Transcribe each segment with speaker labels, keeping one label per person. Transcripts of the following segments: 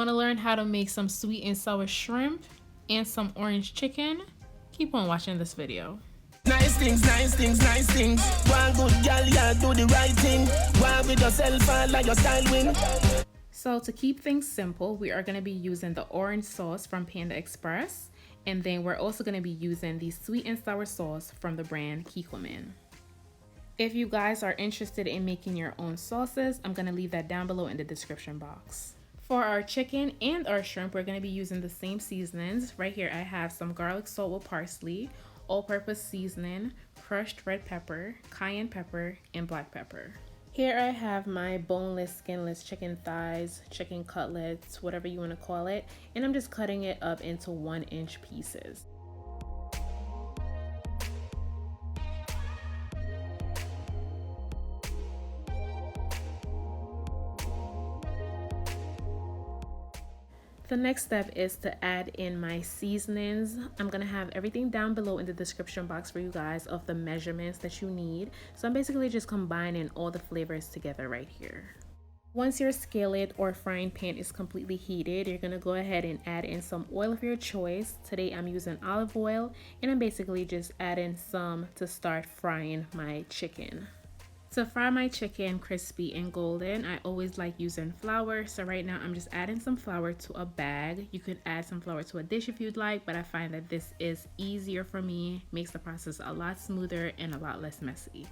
Speaker 1: Want to learn how to make some sweet and sour shrimp and some orange chicken? Keep on watching this video.
Speaker 2: Nice things, nice things, nice things. One good girl, yeah, do the right thing. One with yourself and like your style win.
Speaker 1: So to keep things simple, we are going to be using the orange sauce from Panda Express. And then we're also going to be using the sweet and sour sauce from the brand Kikkoman. If you guys are interested in making your own sauces, I'm going to leave that down below in the description box. For our chicken and our shrimp, we're going to be using the same seasonings. Right here, I have some garlic salt with parsley, all-purpose seasoning, crushed red pepper, cayenne pepper, and black pepper. Here I have my boneless, skinless chicken thighs, chicken cutlets, whatever you want to call it, and I'm just cutting it up into 1-inch pieces. The next step is to add in my seasonings. I'm gonna have everything down below in the description box for you guys of the measurements that you need. So I'm basically just combining all the flavors together right here. Once your skillet or frying pan is completely heated, you're gonna go ahead and add in some oil of your choice. Today I'm using olive oil, and I'm basically just adding some to start frying my chicken. To fry my chicken crispy and golden, I always like using flour. So right now I'm just adding some flour to a bag. You could add some flour to a dish if you'd like, but I find that this is easier for me, makes the process a lot smoother and a lot less messy.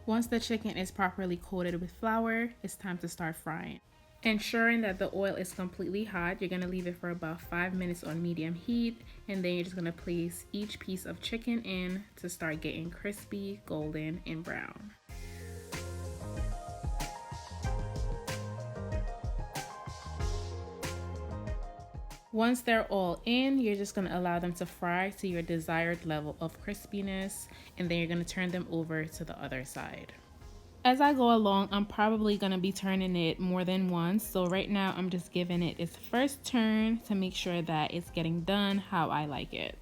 Speaker 1: Once the chicken is properly coated with flour, it's time to start frying. Ensuring that the oil is completely hot, you're gonna leave it for about 5 minutes on medium heat, and then you're just gonna place each piece of chicken in to start getting crispy, golden, and brown. Once they're all in, you're just going to allow them to fry to your desired level of crispiness, and then you're going to turn them over to the other side. As I go along, I'm probably going to be turning it more than once, so right now I'm just giving it its first turn to make sure that it's getting done how I like it.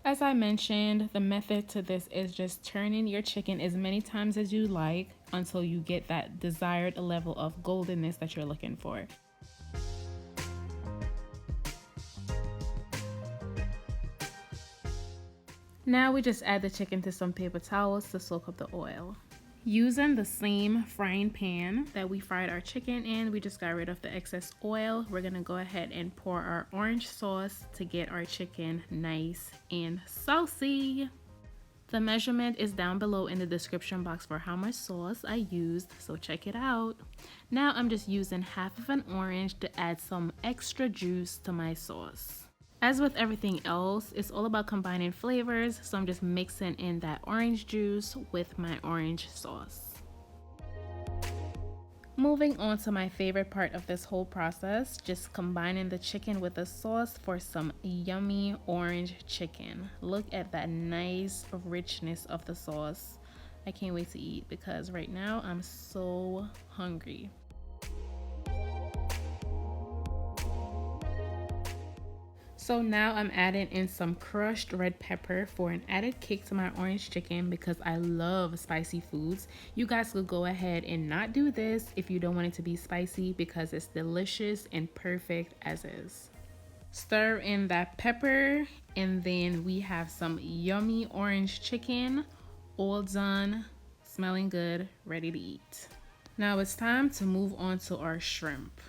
Speaker 1: As I mentioned, the method to this is just turning your chicken as many times as you like until you get that desired level of goldenness that you're looking for. Now we just add the chicken to some paper towels to soak up the oil. Using the same frying pan that we fried our chicken in, we just got rid of the excess oil. We're gonna go ahead and pour our orange sauce to get our chicken nice and saucy. The measurement is down below in the description box for how much sauce I used, so check it out. Now I'm just using half of an orange to add some extra juice to my sauce. As with everything else, it's all about combining flavors, so I'm just mixing in that orange juice with my orange sauce. Moving on to my favorite part of this whole process, just combining the chicken with the sauce for some yummy orange chicken. Look at that nice richness of the sauce. I can't wait to eat because right now I'm so hungry. So now I'm adding in some crushed red pepper for an added kick to my orange chicken because I love spicy foods. You guys could go ahead and not do this if you don't want it to be spicy because it's delicious and perfect as is. Stir in that pepper, and then we have some yummy orange chicken, all done, smelling good, ready to eat. Now it's time to move on to our shrimp.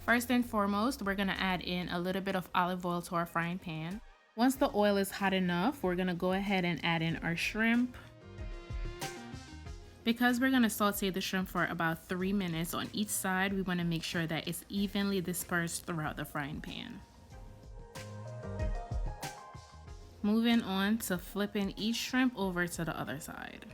Speaker 1: First and foremost, we're gonna add in a little bit of olive oil to our frying pan. Once the oil is hot enough, we're gonna go ahead and add in our shrimp. Because we're gonna saute the shrimp for about 3 minutes on each side, we wanna make sure that it's evenly dispersed throughout the frying pan. Moving on to flipping each shrimp over to the other side.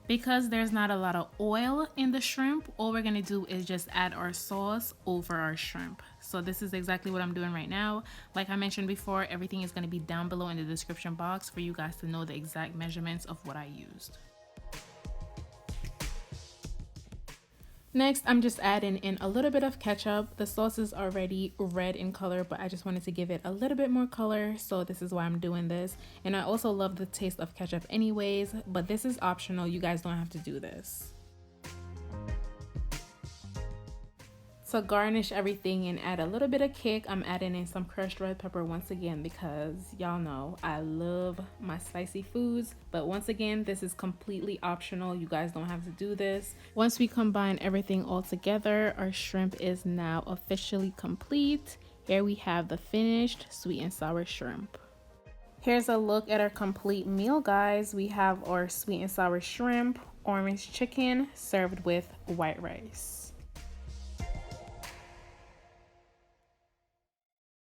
Speaker 1: Because there's not a lot of oil in the shrimp, all we're gonna do is just add our sauce over our shrimp. So this is exactly what I'm doing right now. Like I mentioned before, everything is going to be down below in the description box for you guys to know the exact measurements of what I used. Next, I'm just adding in a little bit of ketchup. The sauce is already red in color, but I just wanted to give it a little bit more color, so this is why I'm doing this. And I also love the taste of ketchup anyways, but this is optional. You guys don't have to do this. To garnish everything and add a little bit of kick, I'm adding in some crushed red pepper once again because y'all know I love my spicy foods. But once again, this is completely optional. You guys don't have to do this. Once we combine everything all together, our shrimp is now officially complete. Here we have the finished sweet and sour shrimp. Here's a look at our complete meal, guys. We have our sweet and sour shrimp, orange chicken served with white rice.